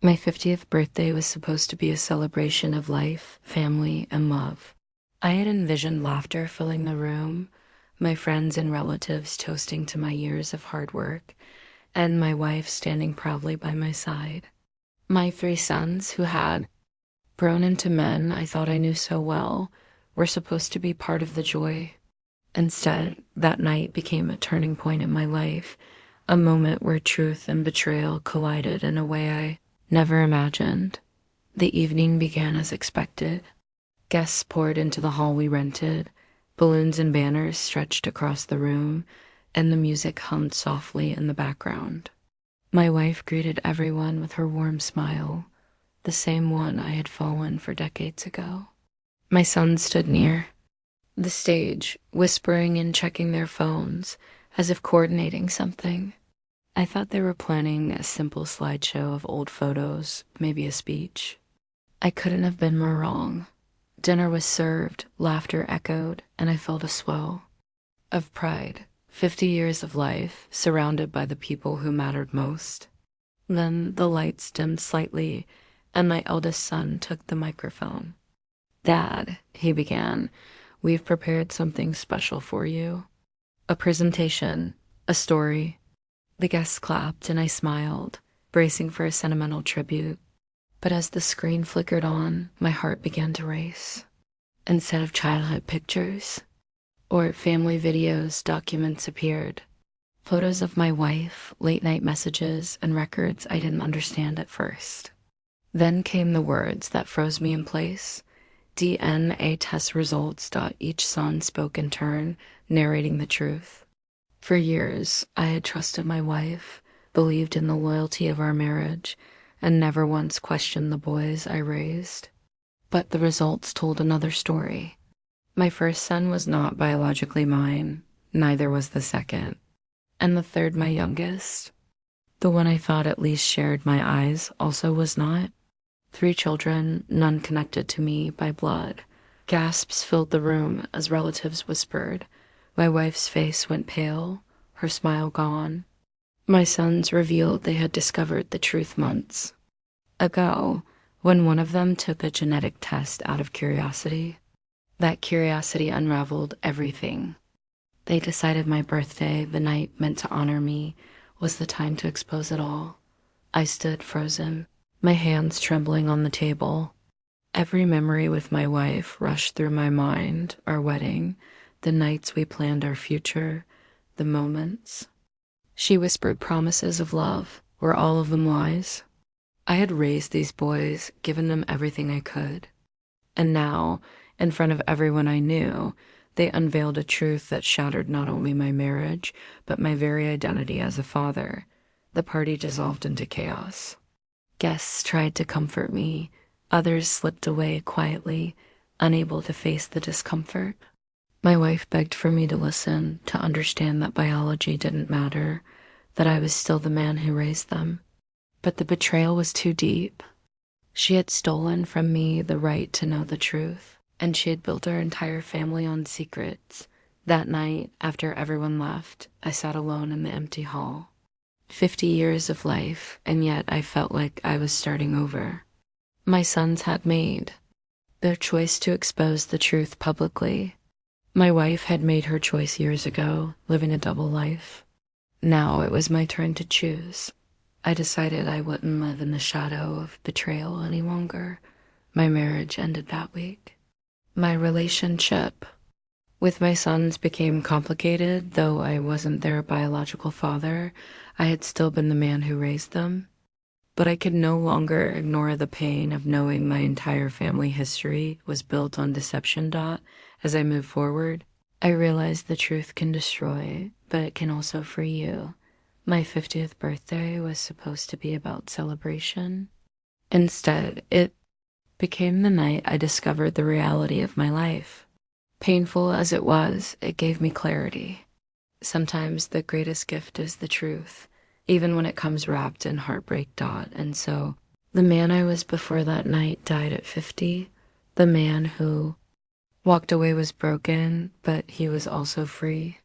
My 50th birthday was supposed to be a celebration of life, family, and love. I had envisioned laughter filling the room, my friends and relatives toasting to my years of hard work, and my wife standing proudly by my side. My three sons, who had grown into men I thought I knew so well, were supposed to be part of the joy. Instead, that night became a turning point in my life, a moment where truth and betrayal collided in a way I never imagined. The evening began as expected. Guests poured into the hall we rented, balloons and banners stretched across the room, and the music hummed softly in the background. My wife greeted everyone with her warm smile, the same one I had fallen for decades ago. My sons stood near the stage, whispering and checking their phones, as if coordinating something. I thought they were planning a simple slideshow of old photos, maybe a speech. I couldn't have been more wrong. Dinner was served, laughter echoed, and I felt a swell of pride. 50 years of life, surrounded by the people who mattered most. Then the lights dimmed slightly, and my eldest son took the microphone. "Dad," he began, "we've prepared something special for you. A presentation, a story." The guests clapped and I smiled, bracing for a sentimental tribute. But as the screen flickered on, my heart began to race. Instead of childhood pictures or family videos, documents appeared. Photos of my wife, late-night messages, and records I didn't understand at first. Then came the words that froze me in place. DNA test results. Each son spoke in turn, narrating the truth. For years, I had trusted my wife, believed in the loyalty of our marriage, and never once questioned the boys I raised. But the results told another story. My first son was not biologically mine, neither was the second. And the third, my youngest, the one I thought at least shared my eyes, also was not. 3 children, none connected to me by blood. Gasps filled the room as relatives whispered. My wife's face went pale, her smile gone. My sons revealed they had discovered the truth months ago, when one of them took a genetic test out of curiosity. That curiosity unraveled everything. They decided my birthday, the night meant to honor me, was the time to expose it all. I stood frozen, my hands trembling on the table. Every memory with my wife rushed through my mind, our wedding, the nights we planned our future, the moments she whispered promises of love. Were all of them lies? I had raised these boys, given them everything I could. And now, in front of everyone I knew, they unveiled a truth that shattered not only my marriage, but my very identity as a father. The party dissolved into chaos. Guests tried to comfort me. Others slipped away quietly, unable to face the discomfort. My wife begged for me to listen, to understand that biology didn't matter, that I was still the man who raised them. But the betrayal was too deep. She had stolen from me the right to know the truth, and she had built our entire family on secrets. That night, after everyone left, I sat alone in the empty hall. 50 years of life, and yet I felt like I was starting over. My sons had made their choice to expose the truth publicly. My wife had made her choice years ago, living a double life. Now it was my turn to choose. I decided I wouldn't live in the shadow of betrayal any longer. My marriage ended that week. My relationship with my sons became complicated. Though I wasn't their biological father, I had still been the man who raised them. But I could no longer ignore the pain of knowing my entire family history was built on deception. As I moved forward, I realized the truth can destroy, but it can also free you. My 50th birthday was supposed to be about celebration. Instead, it became the night I discovered the reality of my life. Painful as it was, it gave me clarity. Sometimes the greatest gift is the truth, even when it comes wrapped in heartbreak. And so, the man I was before that night died at 50. The man who walked away was broken, but he was also free.